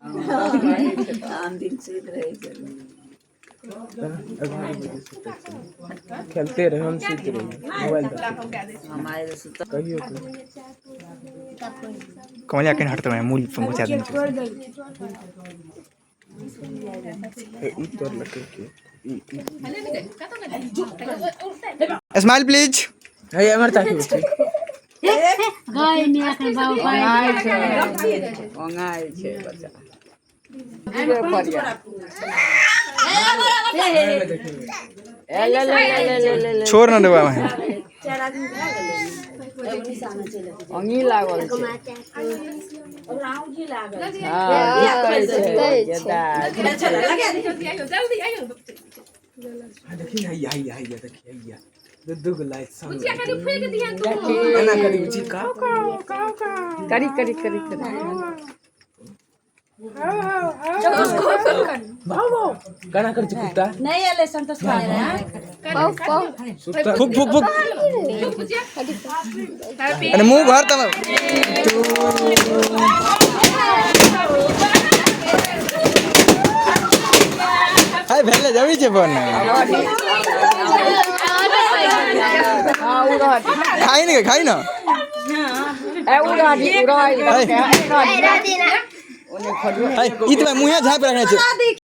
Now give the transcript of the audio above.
आन दिन सुत रहे छे खेलते रहे हम सुत रहे मोबाइल हमारे सुत कहियो कमलिया कहीं हटते हैं मूल पहुंचा देंगे ई तोर लगे के स्माइल प्लीज हे हमर ताकि बच्चे गाय ने अखन बाबू ओंगाई छे बच्चा गिरे पड़िया ले छोड़ ना देवा वहाँ अंगी लागल छे हां करे छे गेदा देखी ना आई देखी दो लाइट सब एना करी बुची का करी बाबू गाना कर कुत्ता नहीं आले संतोष भाई फुक फुक फुक अरे मुंह भर तब हाय भेले जावी छे फोन खाई ना उड़ा हाय ई तो मुंह झाप रखने छे